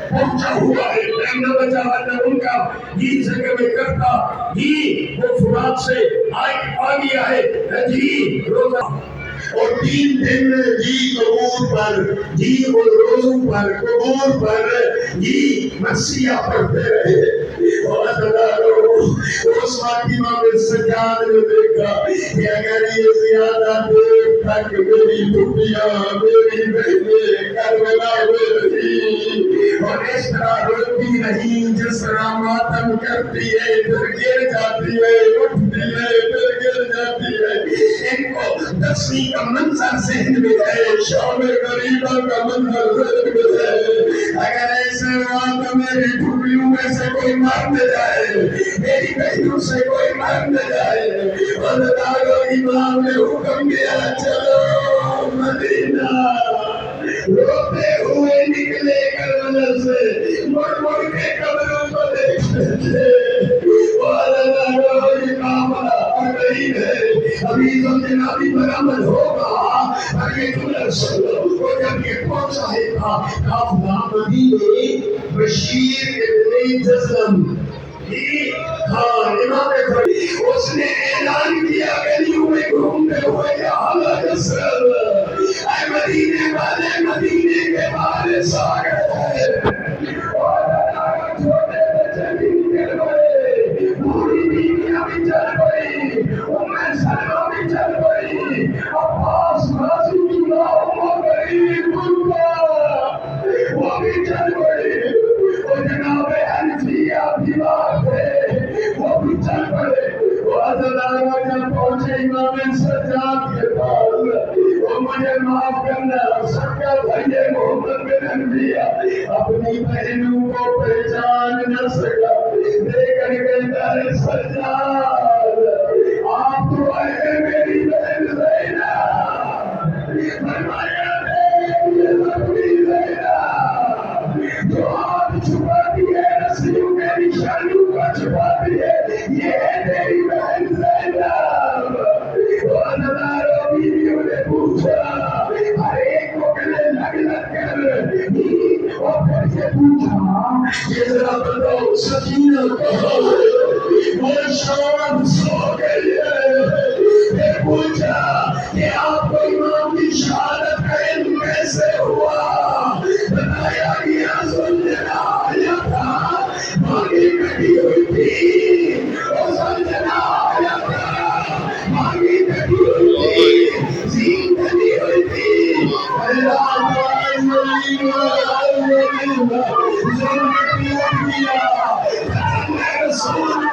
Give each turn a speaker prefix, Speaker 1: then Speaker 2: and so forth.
Speaker 1: پہنچا ہوا ہے، ٹائم نہ بچا ہے ان کا جی سکے میں کرتا جی وہ فرات سے آ گیا ہے جی روزہ اور 3 دن جی قبور پر جی وہ روزوں پر قبور پر جی مسیح پڑھتے رہے اور اس فاطمہ میں سجاد نے دیکھا کہ اگر یہ زیادہ دیر تک میری ٹوٹیاں میری بہنیں کربلا میں رہی اور اس طرح روتی رہی جس طرح ماتم کرتی ہے پھر گر جاتی ہے اٹھتی ہے پھر گر جاتی ہے، ان کو 10ویں کا منظر ذہن میں ہے، شام غریبہ کا منظر ذہن میں ہے۔ اگر ایسے ہوا تو میری ٹھوٹیوں میں سے کوئی مر نہ جائے، میری بہنوں سے کوئی مر نہ جائے، اور دارو امام نے حکم دیا چلو مدینہ، روتے ہوئے نکلے کربلا سے، مڑ مڑ کے قبروں کو دیکھتے تھے، ابھی جنابی پر عمل ہوگا اور یہ جملہ سنو وہ جب یہ پہنچا ہے قافلہ مدینے بشیر ابن جزم امام کھڑی اس نے اعلان کیا گلیوں میں گھومتے ہوئے یا حالا جسر اے مدینے والے مدینے کے بارے ساگت اور چھوٹے بچے بھی نکل گئے، پوری بیویاں بھی چل گئی، سلمہ بھی چل گئی، عباس غازی کی ماں گئی وہ بھی چل گئی، اور جناب حنفیہ بیمار تھے وہ بھی چل گئے۔ وہ حضرات جب پہنچے امام سجاد کے پاس، وہ مجھے معاف کرنا سکا بھائی محمد بن حنفیہ اپنی بہنوں کو پہچان نہ سکا، دیکھ کر کہتا ہے سجاد آپ تو آئے میری بہن زینب، فرمایا یہ زخمی زینب جو آپ چھپاتی ہے رسیوں کے نشانوں کو چھپاتی ہے، یہ ہے میری بہن زینب۔ اور ہزاروں بیویوں نے پوچھا ہر ایک کو گلے لگ لگ کر، اور پھر یہ پوچھا یہ ذرا بتاؤ سکینہ کہاں ہے؟ وہ شام سو گئی ہے۔ پھر پوچھا کہ آپ کو امام کی شہادت کا علم کیسے ہوا؟ بتایا گیا زلجنہ آیا تھا، مانگی کٹی ہوئی تھی، اور زلجنہ آیا تھا، مانگی کٹی ہوئی تھی، زین کٹی ہوئی تھی، اللہ ظلم کیا، رسول